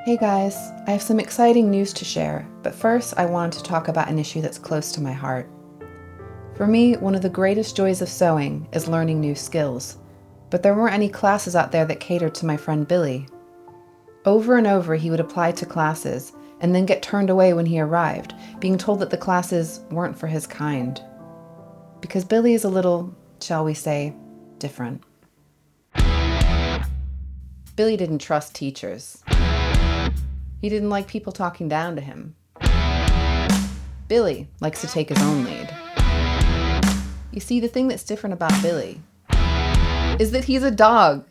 Hey guys, I have some exciting news to share, but first I wanted to talk about an issue that's close to my heart. For me, one of the greatest joys of sewing is learning new skills, but there weren't any classes out there that catered to my friend Billy. Over and over he would apply to classes and then get turned away when he arrived, being told that the classes weren't for his kind. Because Billy is a little, shall we say, different. Billy didn't trust teachers. He didn't like people talking down to him. Billy likes to take his own lead. You see, the thing that's different about Billy is that he's a dog.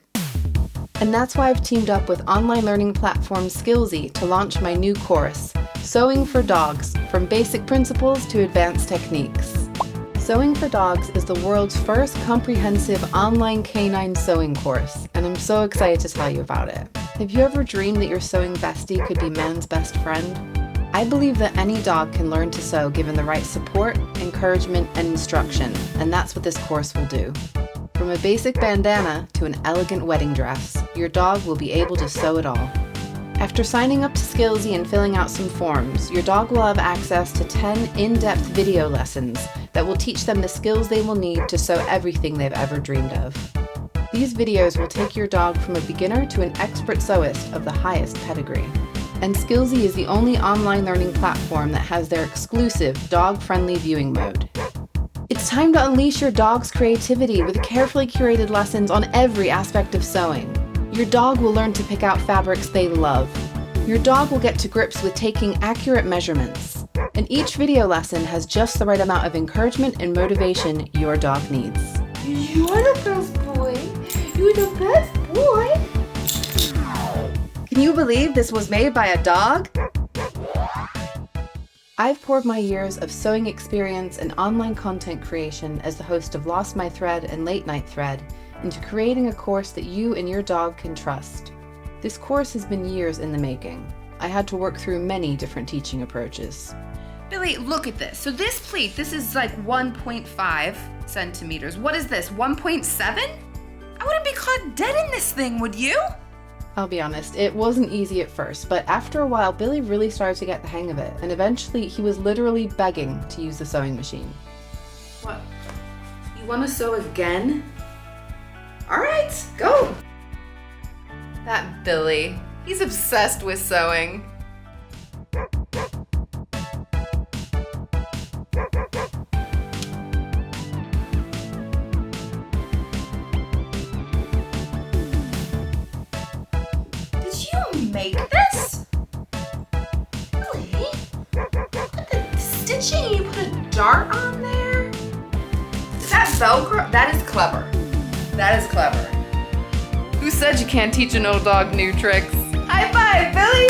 And that's why I've teamed up with online learning platform Skillsy to launch my new course, Sewing for Dogs, from basic principles to advanced techniques. Sewing for Dogs is the world's first comprehensive online canine sewing course, and I'm so excited to tell you about it. Have you ever dreamed that your sewing bestie could be man's best friend? I believe that any dog can learn to sew given the right support, encouragement, and instruction, and that's what this course will do. From a basic bandana to an elegant wedding dress, your dog will be able to sew it all. After signing up to Skillsy and filling out some forms, your dog will have access to 10 in-depth video lessons that will teach them the skills they will need to sew everything they've ever dreamed of. These videos will take your dog from a beginner to an expert sewist of the highest pedigree. And Skillsy is the only online learning platform that has their exclusive dog-friendly viewing mode. It's time to unleash your dog's creativity with carefully curated lessons on every aspect of sewing. Your dog will learn to pick out fabrics they love. Your dog will get to grips with taking accurate measurements. And each video lesson has just the right amount of encouragement and motivation your dog needs. You're the best boy. You're the best boy. Can you believe this was made by a dog? I've poured my years of sewing experience and online content creation as the host of Lost My Thread and Late Night Thread into creating a course that you and your dog can trust. This course has been years in the making. I had to work through many different teaching approaches. Billy, look at this. So this pleat, this is like 1.5 centimeters. What is this, 1.7? I wouldn't be caught dead in this thing, would you? I'll be honest, it wasn't easy at first, but after a while, Billy really started to get the hang of it, and eventually he was literally begging to use the sewing machine. What? You want to sew again? All right, go. That Billy, he's obsessed with sewing. Make this? Really? Look at the stitching, you put a dart on there? Is that Velcro? That is clever. That is clever. Who said you can't teach an old dog new tricks? High five, Billy!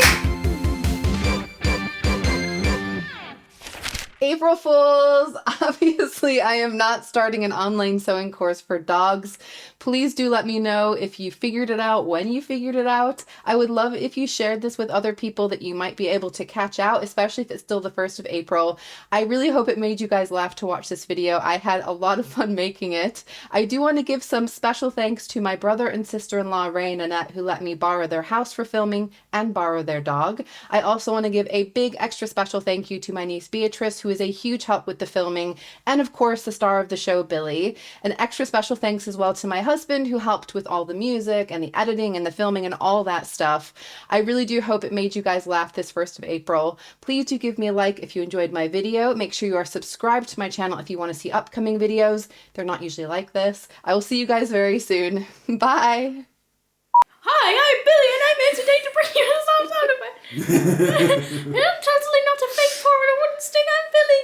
April Fools! Obviously, I am not starting an online sewing course for dogs. Please do let me know if you figured it out, when you figured it out. I would love it if you shared this with other people that you might be able to catch out, especially if it's still the 1st of April. I really hope it made you guys laugh to watch this video. I had a lot of fun making it. I do want to give some special thanks to my brother and sister-in-law, Ray and Annette, who let me borrow their house for filming and borrow their dog. I also want to give a big extra special thank you to my niece Beatrice, who is a huge help with the filming, and of course the star of the show, Billy. An extra special thanks as well to my husband, who helped with all the music and the editing and the filming and all that stuff. I really do hope it made you guys laugh this 1st of April. Please do give me a like if you enjoyed my video. Make sure you are subscribed to my channel if you want to see upcoming videos. They're not usually like this. I will see you guys very soon. Bye! Hi, I'm Billy, and I'm here today to bring you some sound effect. I'm totally not a fake forward. I wouldn't sting. I'm Billy.